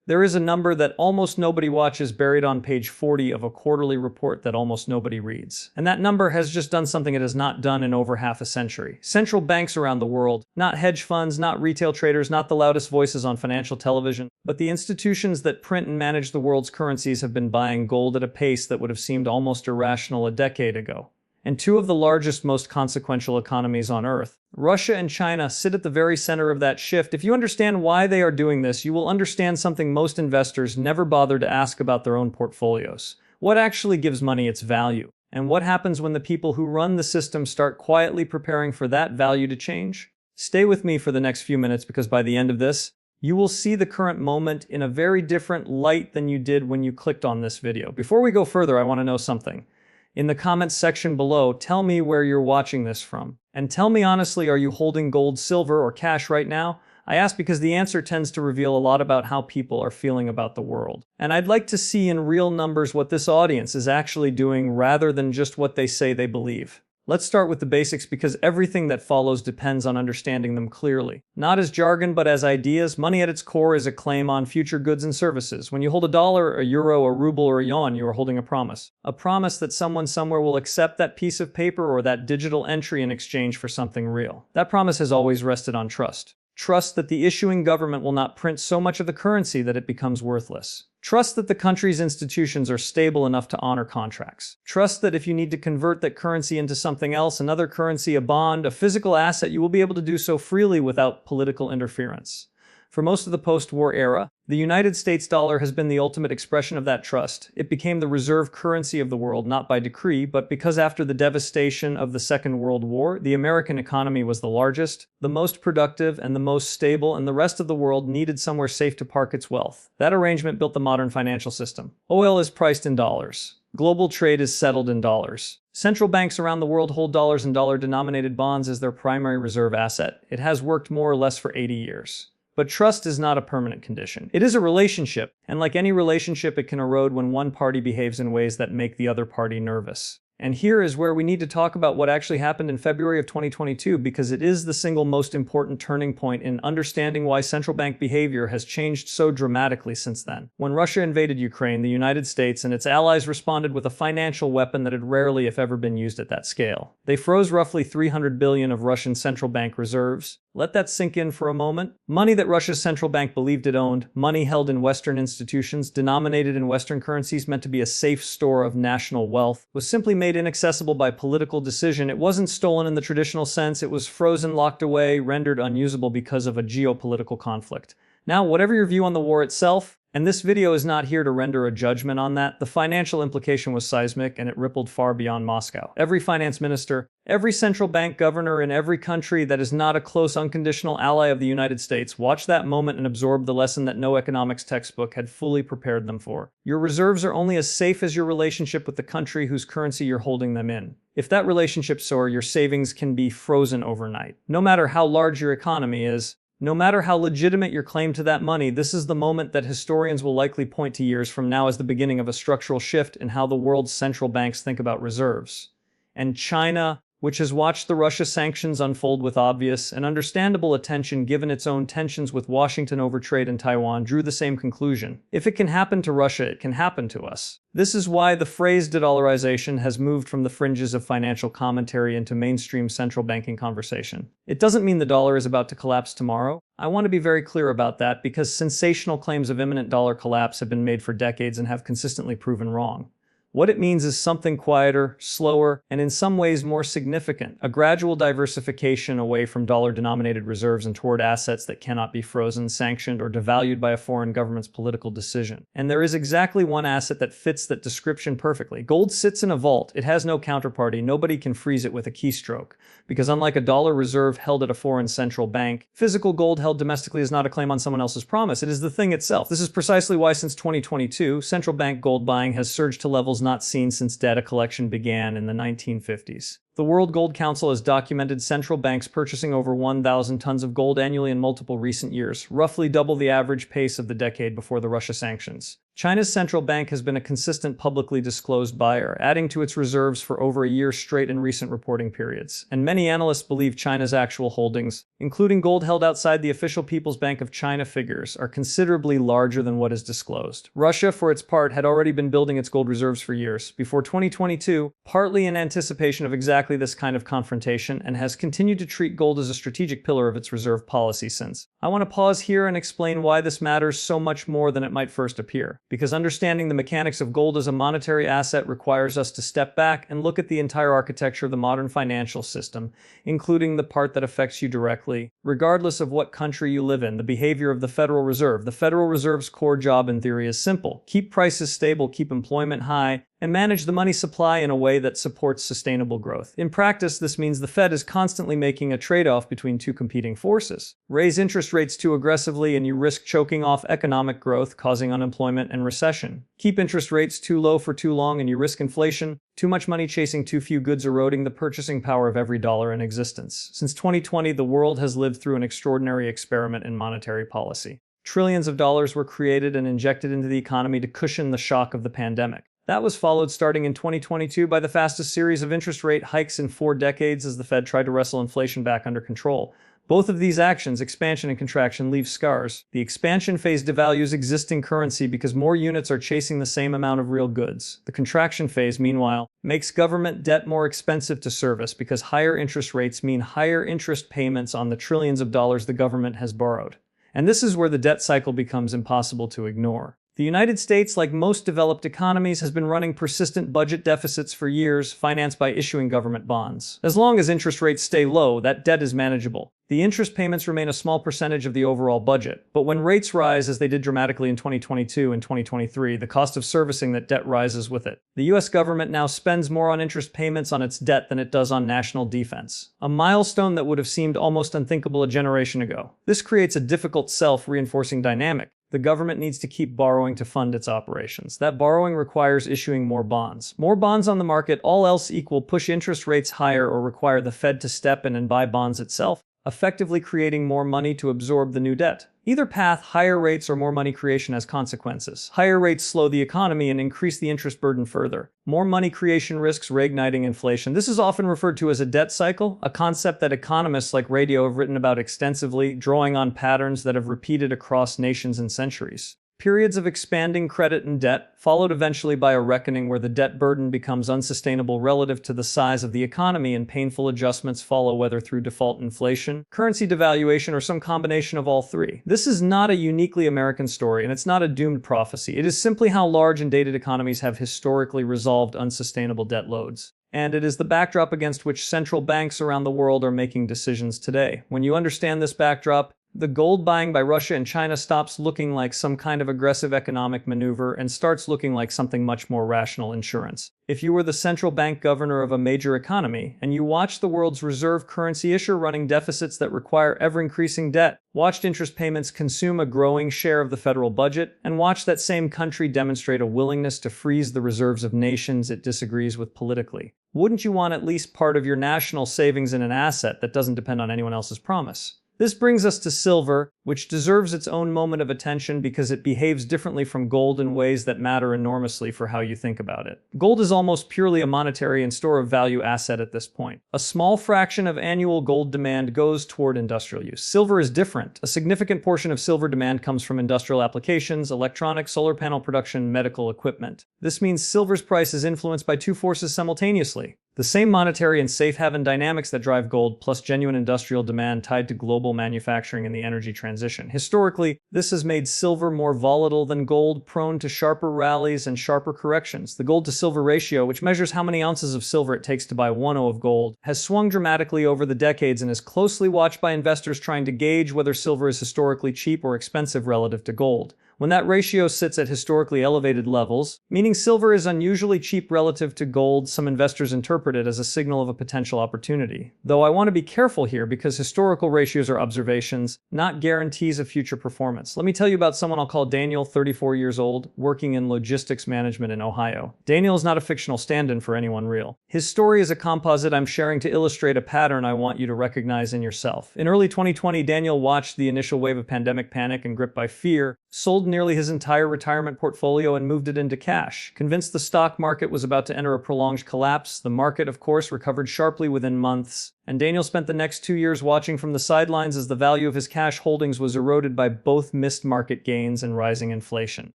There is a number that almost nobody watches buried on page 40 of a quarterly report that almost nobody reads. And that number has just done something it has not done in over half a century. Central banks around the world, not hedge funds, not retail traders, not the loudest voices on financial television, but the institutions that print and manage the world's currencies have been buying gold at a pace that would have seemed almost irrational a decade ago. And two of the largest, most consequential economies on Earth, Russia and China, sit at the very center of that shift. If you understand why they are doing this, you will understand something most investors never bother to ask about their own portfolios. What actually gives money its value? And what happens when the people who run the system start quietly preparing for that value to change? Stay with me for the next few minutes, because by the end of this, you will see the current moment in a very different light than you did when you clicked on this video. Before we go further, I want to know something. In the comments section below, tell me where you're watching this from. And tell me honestly, are you holding gold, silver, or cash right now? I ask because the answer tends to reveal a lot about how people are feeling about the world. And I'd like to see in real numbers what this audience is actually doing rather than just what they say they believe. Let's start with the basics, because everything that follows depends on understanding them clearly. Not as jargon, but as ideas, money at its core is a claim on future goods and services. When you hold a dollar, a euro, a ruble, or a yuan, you are holding a promise. A promise that someone somewhere will accept that piece of paper or that digital entry in exchange for something real. That promise has always rested on trust. Trust that the issuing government will not print so much of the currency that it becomes worthless. Trust that the country's institutions are stable enough to honor contracts. Trust that if you need to convert that currency into something else, another currency, a bond, a physical asset, you will be able to do so freely without political interference. For most of the post-war era, the United States dollar has been the ultimate expression of that trust. It became the reserve currency of the world, not by decree, but because after the devastation of the Second World War, the American economy was the largest, the most productive, and the most stable, and the rest of the world needed somewhere safe to park its wealth. That arrangement built the modern financial system. Oil is priced in dollars. Global trade is settled in dollars. Central banks around the world hold dollars and dollar-denominated bonds as their primary reserve asset. It has worked more or less for 80 years. But trust is not a permanent condition. It is a relationship, and like any relationship, it can erode when one party behaves in ways that make the other party nervous. And here is where we need to talk about what actually happened in February of 2022, because it is the single most important turning point in understanding why central bank behavior has changed so dramatically since then. When Russia invaded Ukraine, the United States and its allies responded with a financial weapon that had rarely, if ever, been used at that scale. They froze roughly $300 billion of Russian central bank reserves. Let that sink in for a moment. Money that Russia's central bank believed it owned, money held in Western institutions, denominated in Western currencies meant to be a safe store of national wealth, was simply made inaccessible by political decision. It wasn't stolen in the traditional sense, it was frozen, locked away, rendered unusable because of a geopolitical conflict. Now, whatever your view on the war itself, and this video is not here to render a judgment on that, the financial implication was seismic and it rippled far beyond Moscow. Every finance minister, every central bank governor in every country that is not a close unconditional ally of the United States watched that moment and absorbed the lesson that no economics textbook had fully prepared them for. Your reserves are only as safe as your relationship with the country whose currency you're holding them in. If that relationship soars, your savings can be frozen overnight. No matter how large your economy is, no matter how legitimate your claim to that money, this is the moment that historians will likely point to years from now as the beginning of a structural shift in how the world's central banks think about reserves. And China, which has watched the Russia sanctions unfold with obvious and understandable attention given its own tensions with Washington over trade in Taiwan, drew the same conclusion. If it can happen to Russia, it can happen to us. This is why the phrase de-dollarization has moved from the fringes of financial commentary into mainstream central banking conversation. It doesn't mean the dollar is about to collapse tomorrow. I want to be very clear about that, because sensational claims of imminent dollar collapse have been made for decades and have consistently proven wrong. What it means is something quieter, slower, and in some ways more significant. A gradual diversification away from dollar-denominated reserves and toward assets that cannot be frozen, sanctioned, or devalued by a foreign government's political decision. And there is exactly one asset that fits that description perfectly. Gold sits in a vault. It has no counterparty. Nobody can freeze it with a keystroke. Because unlike a dollar reserve held at a foreign central bank, physical gold held domestically is not a claim on someone else's promise. It is the thing itself. This is precisely why since 2022, central bank gold buying has surged to levels not seen since data collection began in the 1950s. The World Gold Council has documented central banks purchasing over 1,000 tons of gold annually in multiple recent years, roughly double the average pace of the decade before the Russia sanctions. China's central bank has been a consistent publicly disclosed buyer, adding to its reserves for over a year straight in recent reporting periods. And many analysts believe China's actual holdings, including gold held outside the official People's Bank of China figures, are considerably larger than what is disclosed. Russia, for its part, had already been building its gold reserves for years, before 2022, partly in anticipation of exactly this kind of confrontation, and has continued to treat gold as a strategic pillar of its reserve policy since. I want to pause here and explain why this matters so much more than it might first appear. Because understanding the mechanics of gold as a monetary asset requires us to step back and look at the entire architecture of the modern financial system, including the part that affects you directly, regardless of what country you live in, the behavior of the Federal Reserve. The Federal Reserve's core job in theory is simple: keep prices stable, keep employment high, and manage the money supply in a way that supports sustainable growth. In practice, this means the Fed is constantly making a trade-off between two competing forces. Raise interest rates too aggressively and you risk choking off economic growth, causing unemployment and recession. Keep interest rates too low for too long and you risk inflation, too much money chasing too few goods, eroding the purchasing power of every dollar in existence. Since 2020, the world has lived through an extraordinary experiment in monetary policy. Trillions of dollars were created and injected into the economy to cushion the shock of the pandemic. That was followed starting in 2022 by the fastest series of interest rate hikes in 4 decades as the Fed tried to wrestle inflation back under control. Both of these actions, expansion and contraction, leave scars. The expansion phase devalues existing currency because more units are chasing the same amount of real goods. The contraction phase, meanwhile, makes government debt more expensive to service because higher interest rates mean higher interest payments on the trillions of dollars the government has borrowed. And this is where the debt cycle becomes impossible to ignore. The United States, like most developed economies, has been running persistent budget deficits for years, financed by issuing government bonds. As long as interest rates stay low, that debt is manageable. The interest payments remain a small percentage of the overall budget, but when rates rise, as they did dramatically in 2022 and 2023, the cost of servicing that debt rises with it. The US government now spends more on interest payments on its debt than it does on national defense, a milestone that would have seemed almost unthinkable a generation ago. This creates a difficult self-reinforcing dynamic. The government needs to keep borrowing to fund its operations. That borrowing requires issuing more bonds. More bonds on the market, all else equal, push interest rates higher or require the Fed to step in and buy bonds itself, effectively creating more money to absorb the new debt. Either path, higher rates or more money creation, has consequences. Higher rates slow the economy and increase the interest burden further. More money creation risks reigniting inflation. This is often referred to as a debt cycle, a concept that economists like Radio have written about extensively, drawing on patterns that have repeated across nations and centuries. Periods of expanding credit and debt, followed eventually by a reckoning where the debt burden becomes unsustainable relative to the size of the economy, and painful adjustments follow, whether through default, inflation, currency devaluation, or some combination of all three. This is not a uniquely American story, and it's not a doomed prophecy. It is simply how large and dated economies have historically resolved unsustainable debt loads. And it is the backdrop against which central banks around the world are making decisions today. When you understand this backdrop, the gold buying by Russia and China stops looking like some kind of aggressive economic maneuver and starts looking like something much more rational: insurance. If you were the central bank governor of a major economy, and you watched the world's reserve currency issuer running deficits that require ever-increasing debt, watched interest payments consume a growing share of the federal budget, and watched that same country demonstrate a willingness to freeze the reserves of nations it disagrees with politically, wouldn't you want at least part of your national savings in an asset that doesn't depend on anyone else's promise? This brings us to silver, which deserves its own moment of attention because it behaves differently from gold in ways that matter enormously for how you think about it. Gold is almost purely a monetary and store of value asset at this point. A small fraction of annual gold demand goes toward industrial use. Silver is different. A significant portion of silver demand comes from industrial applications, electronics, solar panel production, medical equipment. This means silver's price is influenced by two forces simultaneously: the same monetary and safe haven dynamics that drive gold, plus genuine industrial demand tied to global manufacturing and the energy transition. Historically, this has made silver more volatile than gold, prone to sharper rallies and sharper corrections. The gold-to-silver ratio, which measures how many ounces of silver it takes to buy 1 ounce of gold, has swung dramatically over the decades and is closely watched by investors trying to gauge whether silver is historically cheap or expensive relative to gold. When that ratio sits at historically elevated levels, meaning silver is unusually cheap relative to gold, some investors interpret it as a signal of a potential opportunity. Though I want to be careful here because historical ratios are observations, not guarantees of future performance. Let me tell you about someone I'll call Daniel, 34 years old, working in logistics management in Ohio. Daniel is not a fictional stand-in for anyone real. His story is a composite I'm sharing to illustrate a pattern I want you to recognize in yourself. In early 2020, Daniel watched the initial wave of pandemic panic and gripped by fear, sold nearly his entire retirement portfolio and moved it into cash. Convinced the stock market was about to enter a prolonged collapse, the market, of course, recovered sharply within months, and Daniel spent the next 2 years watching from the sidelines as the value of his cash holdings was eroded by both missed market gains and rising inflation.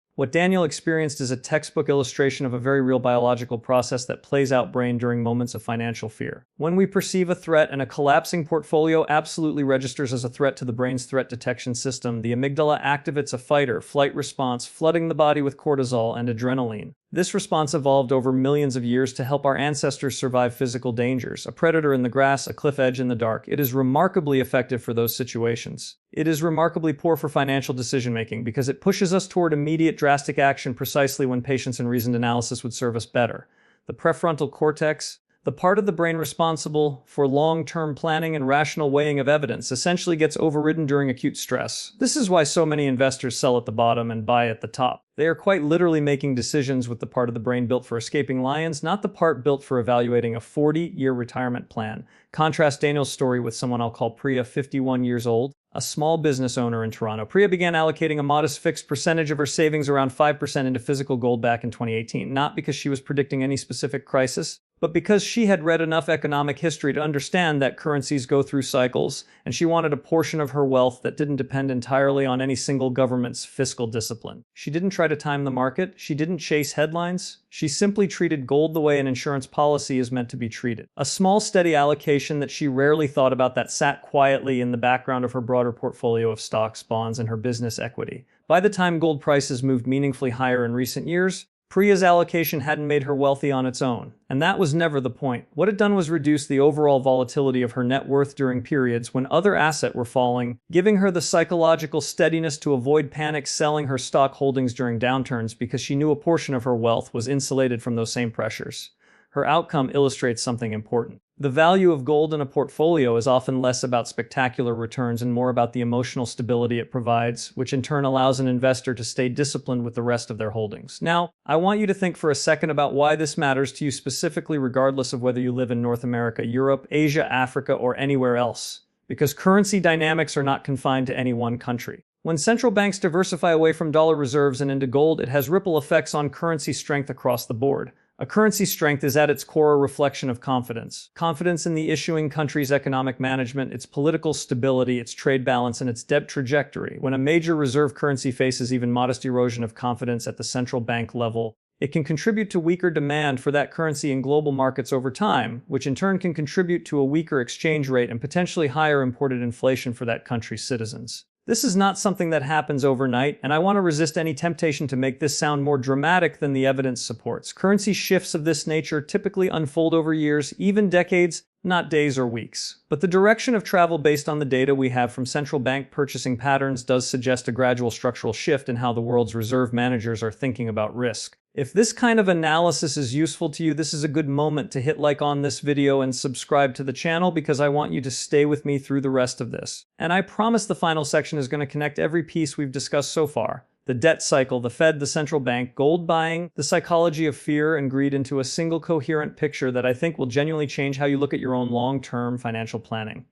What Daniel experienced is a textbook illustration of a very real biological process that plays out brain during moments of financial fear. When we perceive a threat, and a collapsing portfolio absolutely registers as a threat to the brain's threat detection system, the amygdala activates a fight-or-flight response, flooding the body with cortisol and adrenaline. This response evolved over millions of years to help our ancestors survive physical dangers, a predator in the grass, a cliff edge in the dark. It is remarkably effective for those situations. It is remarkably poor for financial decision-making because it pushes us toward immediate drastic action precisely when patience and reasoned analysis would serve us better. The prefrontal cortex, the part of the brain responsible for long-term planning and rational weighing of evidence, essentially gets overridden during acute stress. This is why so many investors sell at the bottom and buy at the top. They are quite literally making decisions with the part of the brain built for escaping lions, not the part built for evaluating a 40-year retirement plan. Contrast Daniel's story with someone I'll call Priya, 51 years old, a small business owner in Toronto. Priya began allocating a modest fixed percentage of her savings, around 5%, into physical gold back in 2018, not because she was predicting any specific crisis, but because she had read enough economic history to understand that currencies go through cycles, and she wanted a portion of her wealth that didn't depend entirely on any single government's fiscal discipline. She didn't try to time the market. She didn't chase headlines. She simply treated gold the way an insurance policy is meant to be treated. A small, steady allocation that she rarely thought about, that sat quietly in the background of her broader portfolio of stocks, bonds, and her business equity. By the time gold prices moved meaningfully higher in recent years, Priya's allocation hadn't made her wealthy on its own, and that was never the point. What it done was reduce the overall volatility of her net worth during periods when other assets were falling, giving her the psychological steadiness to avoid panic selling her stock holdings during downturns because she knew a portion of her wealth was insulated from those same pressures. Her outcome illustrates something important. The value of gold in a portfolio is often less about spectacular returns and more about the emotional stability it provides, which in turn allows an investor to stay disciplined with the rest of their holdings. Now, I want you to think for a second about why this matters to you specifically, regardless of whether you live in North America, Europe, Asia, Africa, or anywhere else. Because currency dynamics are not confined to any one country. When central banks diversify away from dollar reserves and into gold, it has ripple effects on currency strength across the board. A currency's strength is at its core a reflection of confidence. Confidence in the issuing country's economic management, its political stability, its trade balance, and its debt trajectory. When a major reserve currency faces even modest erosion of confidence at the central bank level, it can contribute to weaker demand for that currency in global markets over time, which in turn can contribute to a weaker exchange rate and potentially higher imported inflation for that country's citizens. This is not something that happens overnight, and I want to resist any temptation to make this sound more dramatic than the evidence supports. Currency shifts of this nature typically unfold over years, even decades, not days or weeks. But the direction of travel based on the data we have from central bank purchasing patterns does suggest a gradual structural shift in how the world's reserve managers are thinking about risk. If this kind of analysis is useful to you, this is a good moment to hit like on this video and subscribe to the channel, because I want you to stay with me through the rest of this. And I promise the final section is going to connect every piece we've discussed so far. The debt cycle, the Fed, the central bank, gold buying, the psychology of fear and greed into a single coherent picture that I think will genuinely change how you look at your own long-term financial planning.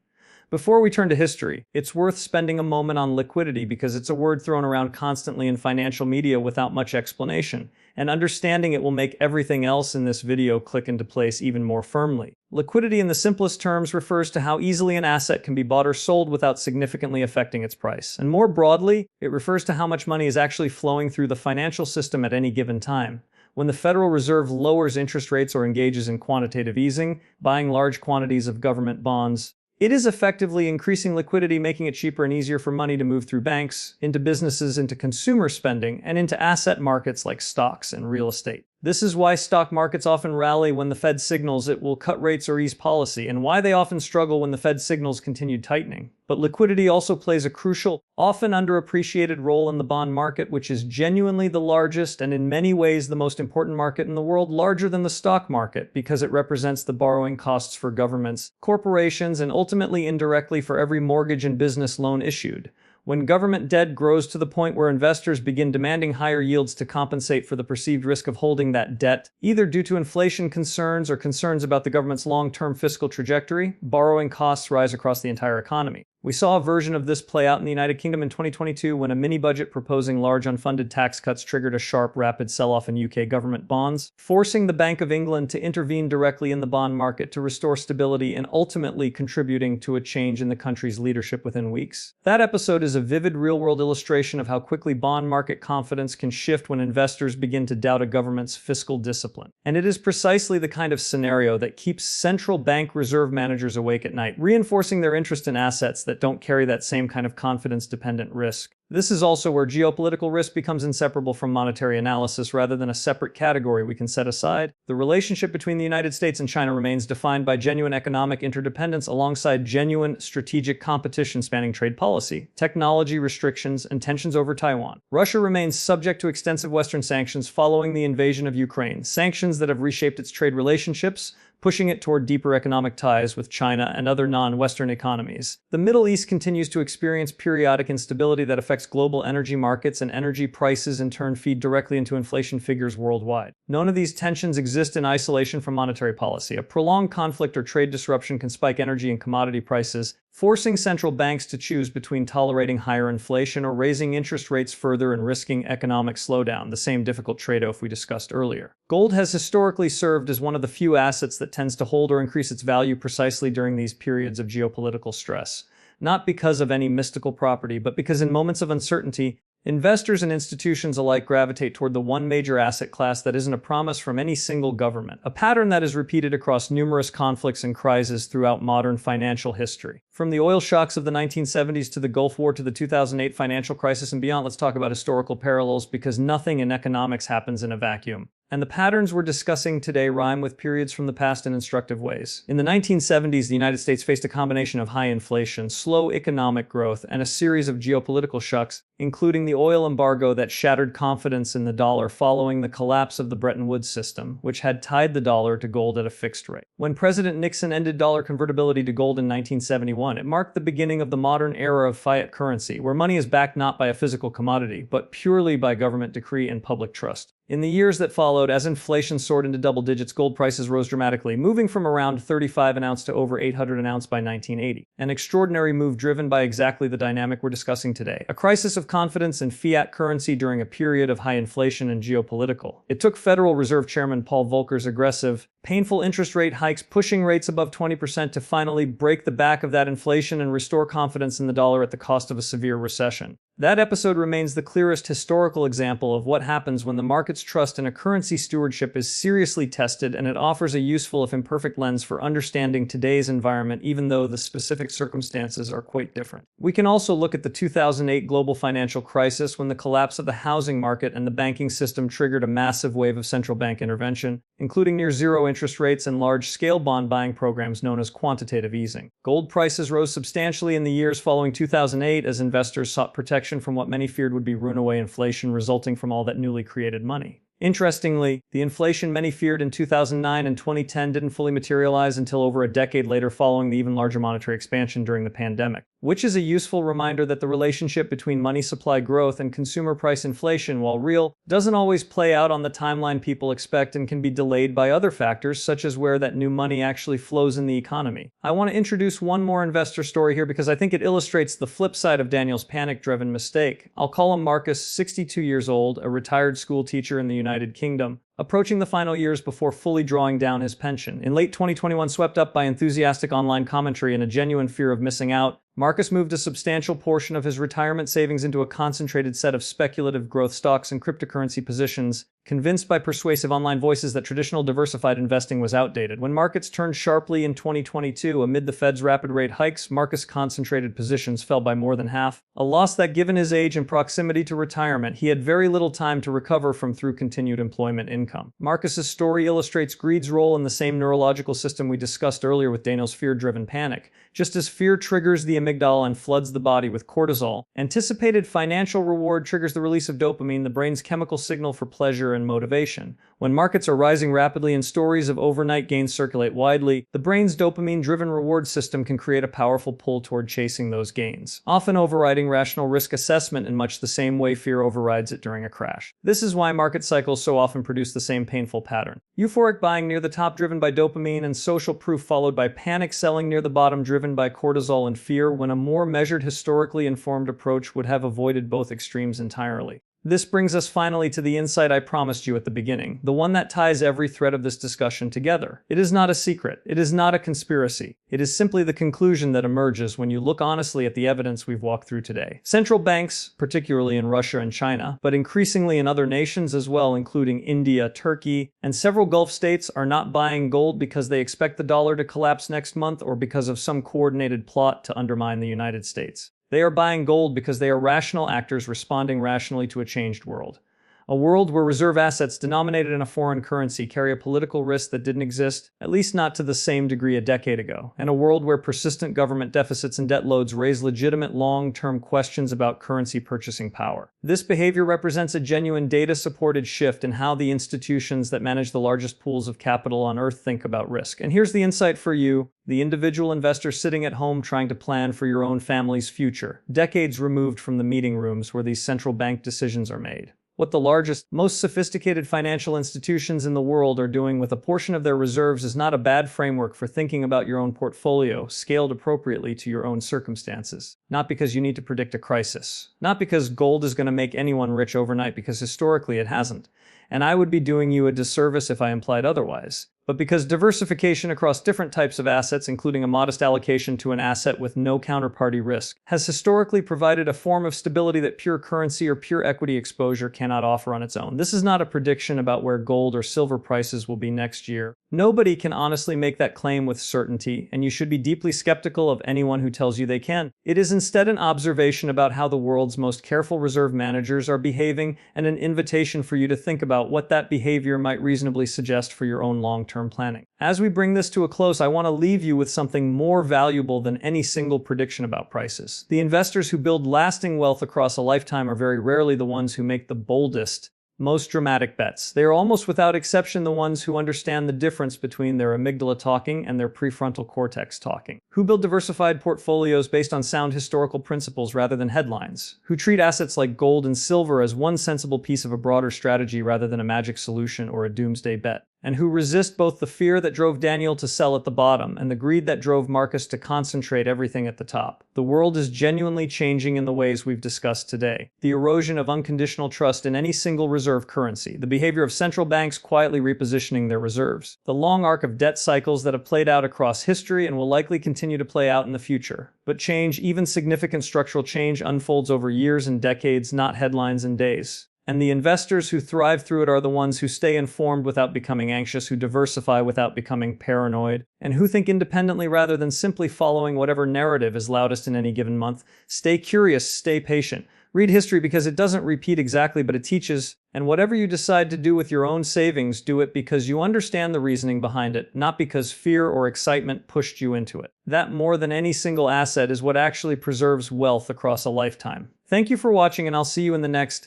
Before we turn to history, it's worth spending a moment on liquidity, because it's a word thrown around constantly in financial media without much explanation, and understanding it will make everything else in this video click into place even more firmly. Liquidity in the simplest terms refers to how easily an asset can be bought or sold without significantly affecting its price. And more broadly, it refers to how much money is actually flowing through the financial system at any given time. When the Federal Reserve lowers interest rates or engages in quantitative easing, buying large quantities of government bonds, it is effectively increasing liquidity, making it cheaper and easier for money to move through banks, into businesses, into consumer spending, and into asset markets like stocks and real estate. This is why stock markets often rally when the Fed signals it will cut rates or ease policy, and why they often struggle when the Fed signals continued tightening. But liquidity also plays a crucial, often underappreciated role in the bond market, which is genuinely the largest and in many ways the most important market in the world, larger than the stock market, because it represents the borrowing costs for governments, corporations, and ultimately indirectly for every mortgage and business loan issued. When government debt grows to the point where investors begin demanding higher yields to compensate for the perceived risk of holding that debt, either due to inflation concerns or concerns about the government's long-term fiscal trajectory, borrowing costs rise across the entire economy. We saw a version of this play out in the United Kingdom in 2022 when a mini-budget proposing large unfunded tax cuts triggered a sharp, rapid sell-off in UK government bonds, forcing the Bank of England to intervene directly in the bond market to restore stability and ultimately contributing to a change in the country's leadership within weeks. That episode is a vivid real-world illustration of how quickly bond market confidence can shift when investors begin to doubt a government's fiscal discipline. And it is precisely the kind of scenario that keeps central bank reserve managers awake at night, reinforcing their interest in assets that don't carry that same kind of confidence-dependent risk. This is also where geopolitical risk becomes inseparable from monetary analysis rather than a separate category we can set aside. The relationship between the United States and China remains defined by genuine economic interdependence alongside genuine strategic competition spanning trade policy, technology restrictions, and tensions over Taiwan. Russia remains subject to extensive Western sanctions following the invasion of Ukraine, sanctions that have reshaped its trade relationships, pushing it toward deeper economic ties with China and other non-Western economies. The Middle East continues to experience periodic instability that affects global energy markets, and energy prices in turn feed directly into inflation figures worldwide. None of these tensions exist in isolation from monetary policy. A prolonged conflict or trade disruption can spike energy and commodity prices, forcing central banks to choose between tolerating higher inflation or raising interest rates further and risking economic slowdown, the same difficult trade-off we discussed earlier. Gold has historically served as one of the few assets that tends to hold or increase its value precisely during these periods of geopolitical stress. Not because of any mystical property, but because in moments of uncertainty, investors and institutions alike gravitate toward the one major asset class that isn't a promise from any single government, a pattern that is repeated across numerous conflicts and crises throughout modern financial history. From the oil shocks of the 1970s to the Gulf War to the 2008 financial crisis and beyond, let's talk about historical parallels, because nothing in economics happens in a vacuum. And the patterns we're discussing today rhyme with periods from the past in instructive ways. In the 1970s, the United States faced a combination of high inflation, slow economic growth, and a series of geopolitical shocks, including the oil embargo that shattered confidence in the dollar following the collapse of the Bretton Woods system, which had tied the dollar to gold at a fixed rate. When President Nixon ended dollar convertibility to gold in 1971, it marked the beginning of the modern era of fiat currency, where money is backed not by a physical commodity, but purely by government decree and public trust. In the years that followed, as inflation soared into double digits, gold prices rose dramatically, moving from around $35 an ounce to over $800 an ounce by 1980. An extraordinary move driven by exactly the dynamic we're discussing today. A crisis of confidence in fiat currency during a period of high inflation and geopolitical. It took Federal Reserve Chairman Paul Volcker's aggressive, painful interest rate hikes, pushing rates above 20% to finally break the back of that inflation and restore confidence in the dollar at the cost of a severe recession. That episode remains the clearest historical example of what happens when the market's trust in a currency stewardship is seriously tested, and it offers a useful if imperfect lens for understanding today's environment, even though the specific circumstances are quite different. We can also look at the 2008 global financial crisis, when the collapse of the housing market and the banking system triggered a massive wave of central bank intervention, including near-zero interest rates and large-scale bond buying programs known as quantitative easing. Gold prices rose substantially in the years following 2008 as investors sought protection from what many feared would be runaway inflation resulting from all that newly created money. Interestingly, the inflation many feared in 2009 and 2010 didn't fully materialize until over a decade later, following the even larger monetary expansion during the pandemic, which is a useful reminder that the relationship between money supply growth and consumer price inflation, while real, doesn't always play out on the timeline people expect and can be delayed by other factors, such as where that new money actually flows in the economy. I want to introduce one more investor story here because I think it illustrates the flip side of Daniel's panic-driven mistake. I'll call him Marcus, 62 years old, a retired school teacher in the United Kingdom, approaching the final years before fully drawing down his pension. In late 2021, swept up by enthusiastic online commentary and a genuine fear of missing out, Marcus moved a substantial portion of his retirement savings into a concentrated set of speculative growth stocks and cryptocurrency positions, convinced by persuasive online voices that traditional diversified investing was outdated. When markets turned sharply in 2022 amid the Fed's rapid rate hikes, Marcus' concentrated positions fell by more than half, a loss that, given his age and proximity to retirement, he had very little time to recover from through continued employment income. Marcus's story illustrates greed's role in the same neurological system we discussed earlier with Dano's fear-driven panic. Just as fear triggers the amygdala and floods the body with cortisol, anticipated financial reward triggers the release of dopamine, the brain's chemical signal for pleasure and motivation. When markets are rising rapidly and stories of overnight gains circulate widely, the brain's dopamine-driven reward system can create a powerful pull toward chasing those gains, often overriding rational risk assessment in much the same way fear overrides it during a crash. This is why market cycles so often produce the same painful pattern. Euphoric buying near the top driven by dopamine and social proof, followed by panic selling near the bottom driven by cortisol and fear, when a more measured, historically informed approach would have avoided both extremes entirely. This brings us finally to the insight I promised you at the beginning, the one that ties every thread of this discussion together. It is not a secret. It is not a conspiracy. It is simply the conclusion that emerges when you look honestly at the evidence we've walked through today. Central banks, particularly in Russia and China, but increasingly in other nations as well, including India, Turkey, and several Gulf states, are not buying gold because they expect the dollar to collapse next month or because of some coordinated plot to undermine the United States. They are buying gold because they are rational actors responding rationally to a changed world. A world where reserve assets denominated in a foreign currency carry a political risk that didn't exist, at least not to the same degree a decade ago, and a world where persistent government deficits and debt loads raise legitimate long-term questions about currency purchasing power. This behavior represents a genuine data-supported shift in how the institutions that manage the largest pools of capital on Earth think about risk. And here's the insight for you, the individual investor sitting at home trying to plan for your own family's future, decades removed from the meeting rooms where these central bank decisions are made. What the largest, most sophisticated financial institutions in the world are doing with a portion of their reserves is not a bad framework for thinking about your own portfolio, scaled appropriately to your own circumstances. Not because you need to predict a crisis. Not because gold is going to make anyone rich overnight, because historically it hasn't. And I would be doing you a disservice if I implied otherwise. But because diversification across different types of assets, including a modest allocation to an asset with no counterparty risk, has historically provided a form of stability that pure currency or pure equity exposure cannot offer on its own. This is not a prediction about where gold or silver prices will be next year. Nobody can honestly make that claim with certainty, and you should be deeply skeptical of anyone who tells you they can. It is instead an observation about how the world's most careful reserve managers are behaving, and an invitation for you to think about what that behavior might reasonably suggest for your own long-term planning. As we bring this to a close, I want to leave you with something more valuable than any single prediction about prices. The investors who build lasting wealth across a lifetime are very rarely the ones who make the boldest, most dramatic bets. They are almost without exception the ones who understand the difference between their amygdala talking and their prefrontal cortex talking, who build diversified portfolios based on sound historical principles rather than headlines, who treat assets like gold and silver as one sensible piece of a broader strategy rather than a magic solution or a doomsday bet, and who resist both the fear that drove Daniel to sell at the bottom and the greed that drove Marcus to concentrate everything at the top. The world is genuinely changing in the ways we've discussed today. The erosion of unconditional trust in any single reserve currency, the behavior of central banks quietly repositioning their reserves, the long arc of debt cycles that have played out across history and will likely continue to play out in the future. But change, even significant structural change, unfolds over years and decades, not headlines and days. And the investors who thrive through it are the ones who stay informed without becoming anxious, who diversify without becoming paranoid, and who think independently rather than simply following whatever narrative is loudest in any given month. Stay curious, stay patient. Read history because it doesn't repeat exactly, but it teaches. And whatever you decide to do with your own savings, do it because you understand the reasoning behind it, not because fear or excitement pushed you into it. That, more than any single asset, is what actually preserves wealth across a lifetime. Thank you for watching, and I'll see you in the next